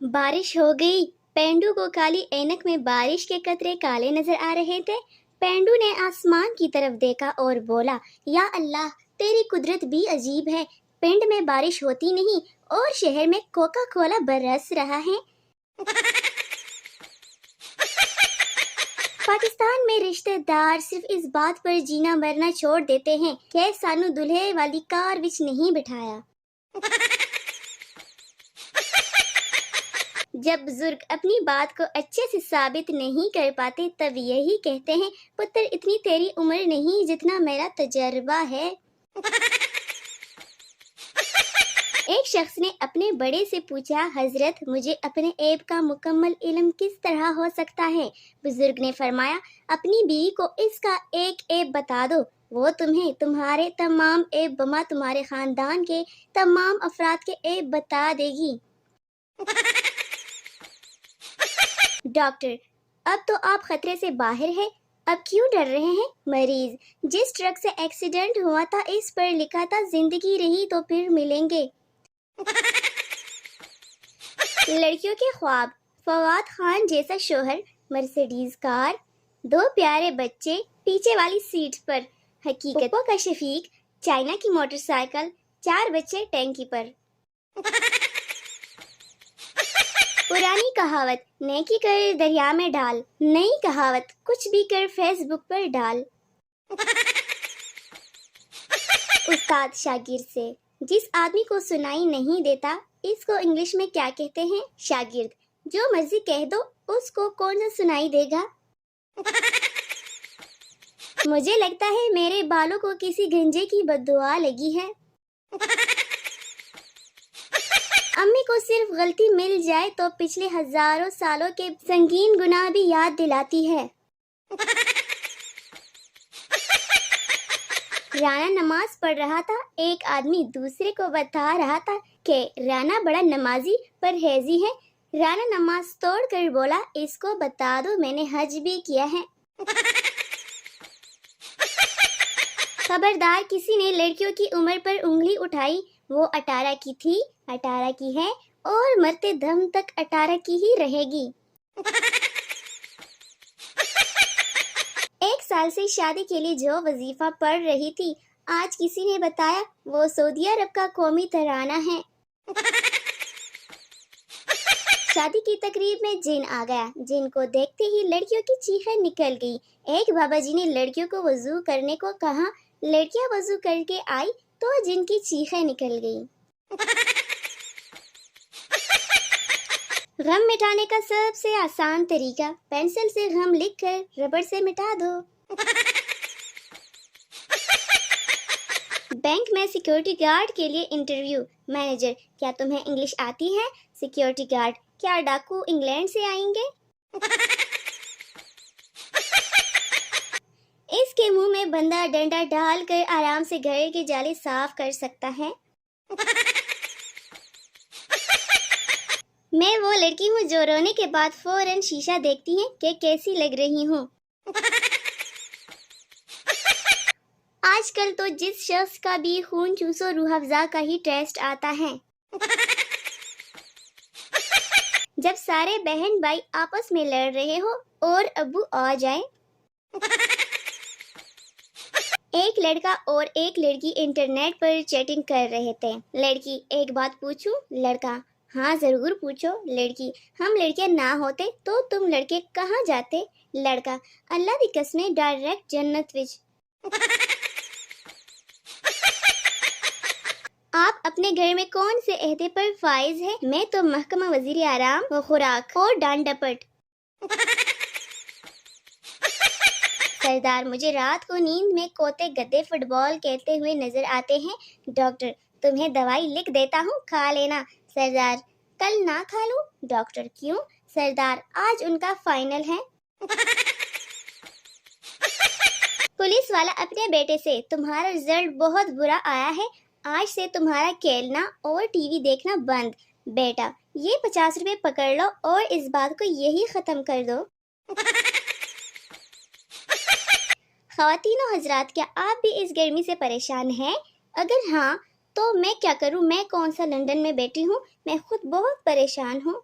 بارش ہو گئی۔ پینڈو کو کالی اینک میں بارش کے قطرے کالے نظر آ رہے تھے۔ پینڈو نے آسمان کی طرف دیکھا اور بولا، یا اللہ، تیری قدرت بھی عجیب ہے۔ پنڈ میں بارش ہوتی نہیں اور شہر میں کوکا کولا برس رہا ہے۔ پاکستان میں رشتہ دار صرف اس بات پر جینا مرنا چھوڑ دیتے ہیں کہ سانو دلہے والی کار وچ نہیں بٹھایا۔ جب بزرگ اپنی بات کو اچھے سے ثابت نہیں کر پاتے تب یہی کہتے ہیں، پتر اتنی تیری عمر نہیں جتنا میرا تجربہ ہے۔ ایک شخص نے اپنے بڑے سے پوچھا، حضرت مجھے اپنے عیب کا مکمل علم کس طرح ہو سکتا ہے؟ بزرگ نے فرمایا، اپنی بیوی کو اس کا ایک عیب بتا دو، وہ تمہیں تمہارے تمام عیب بما تمہارے خاندان کے تمام افراد کے عیب بتا دے گی۔ ڈاکٹر، اب تو آپ خطرے سے باہر ہیں، اب کیوں ڈر رہے ہیں؟ مریض، جس ٹرک سے ایکسیڈنٹ ہوا تھا اس پر لکھا تھا زندگی رہی تو پھر ملیں گے۔ لڑکیوں کے خواب، فواد خان جیسا شوہر، مرسیڈیز کار، 2 پیارے بچے پیچھے والی سیٹ پر، حقیقتوں کا شفیق، چائنا کی موٹر سائیکل، 4 بچے ٹینکی پر۔ پرانی کہاوت، نیکی کر دریا میں ڈال، نئی کہاوت، کچھ بھی کر فیس بک پر ڈال۔ استاد شاگرد سے، جس آدمی کو سنائی نہیں دیتا اس کو انگلش میں کیا کہتے ہیں؟ شاگرد، جو مرضی کہہ دو اس کو کون سا سنائی دے گا؟ مجھے لگتا ہے میرے بالوں کو کسی گنجے کی بددعا لگی ہے۔ امی کو صرف غلطی مل جائے تو پچھلے ہزاروں سالوں کے سنگین گناہ بھی یاد دلاتی ہے۔ رانا نماز پڑھ رہا تھا، ایک آدمی دوسرے کو بتا رہا تھا کہ رانا بڑا نمازی پرہیزی ہے۔ رانا نماز توڑ کر بولا، اس کو بتا دو میں نے حج بھی کیا ہے۔ خبردار کسی نے لڑکیوں کی عمر پر انگلی اٹھائی، وہ 18 کی تھی، 18 کی ہے اور مرتے دم تک 18 کی ہی رہے گی۔ 1 سال سے شادی کے لیے جو وظیفہ پڑھ رہی تھی، آج کسی نے بتایا وہ سعودی عرب کا قومی ترانہ ہے۔ شادی کی تقریب میں جن آ گیا، جن کو دیکھتے ہی لڑکیوں کی چیخیں نکل گئی۔ ایک بابا جی نے لڑکیوں کو وضو کرنے کو کہا، لڑکیاں وضو کر کے آئی تو جن کی چیخیں نکل گئی۔ غم مٹانے کا سب سے آسان طریقہ، پینسل سے غم لکھ کر ربڑ سے مٹا دو۔ بینک میں سیکیورٹی گارڈ کے لیے انٹرویو۔ مینیجر، کیا تمہیں انگلش آتی ہے؟ سیکیورٹی گارڈ، کیا ڈاکو انگلینڈ سے آئیں گے؟ اس کے منہ میں بندہ ڈنڈا ڈال کر آرام سے گھر کے جالے صاف کر سکتا ہے۔ میں وہ لڑکی ہوں جو رونے کے بعد فوراً شیشہ دیکھتی ہے کہ کیسی لگ رہی ہوں۔ آج کل تو جس شخص کا بھی خون چوسو روح افزا کا ہی ٹیسٹ آتا ہے۔ جب سارے بہن بھائی آپس میں لڑ رہے ہو اور ابو آ جائیں۔ ایک لڑکا اور ایک لڑکی انٹرنیٹ پر چیٹنگ کر رہے تھے۔ لڑکی، ایک بات پوچھوں؟ لڑکا، ہاں ضرور پوچھو۔ لڑکی، ہم لڑکے نہ ہوتے تو تم لڑکے کہاں جاتے؟ لڑکا، اللہ دی قسمیں ڈائریکٹ جنت وچ۔ آپ اپنے گھر میں کون سے عہدے پر فائز ہیں؟ میں تو محکمہ وزیر آرام و خوراک اور ڈانڈ ڈپٹ۔ سردار، مجھے رات کو نیند میں کوتے گدے فٹ بال کھیلتے ہوئے نظر آتے ہیں۔ ڈاکٹر، تمہیں دوائی لکھ دیتا ہوں، کھا لینا۔ سردار، کل نہ کھا لوں؟ ڈاکٹر، کیوں؟ سردار، آج ان کا فائنل ہے۔ پولیس والا اپنے بیٹے سے، تمہارا رزلٹ بہت برا آیا ہے، آج سے تمہارا کھیلنا اور ٹی وی دیکھنا بند۔ بیٹا، یہ 50 روپے پکڑ لو اور اس بات کو یہی ختم کر دو۔ خواتین و حضرات، کیا آپ بھی اس گرمی سے پریشان ہیں؟ اگر ہاں تو میں کیا کروں؟ میں کون سا لندن میں بیٹھی ہوں، میں خود بہت پریشان ہوں۔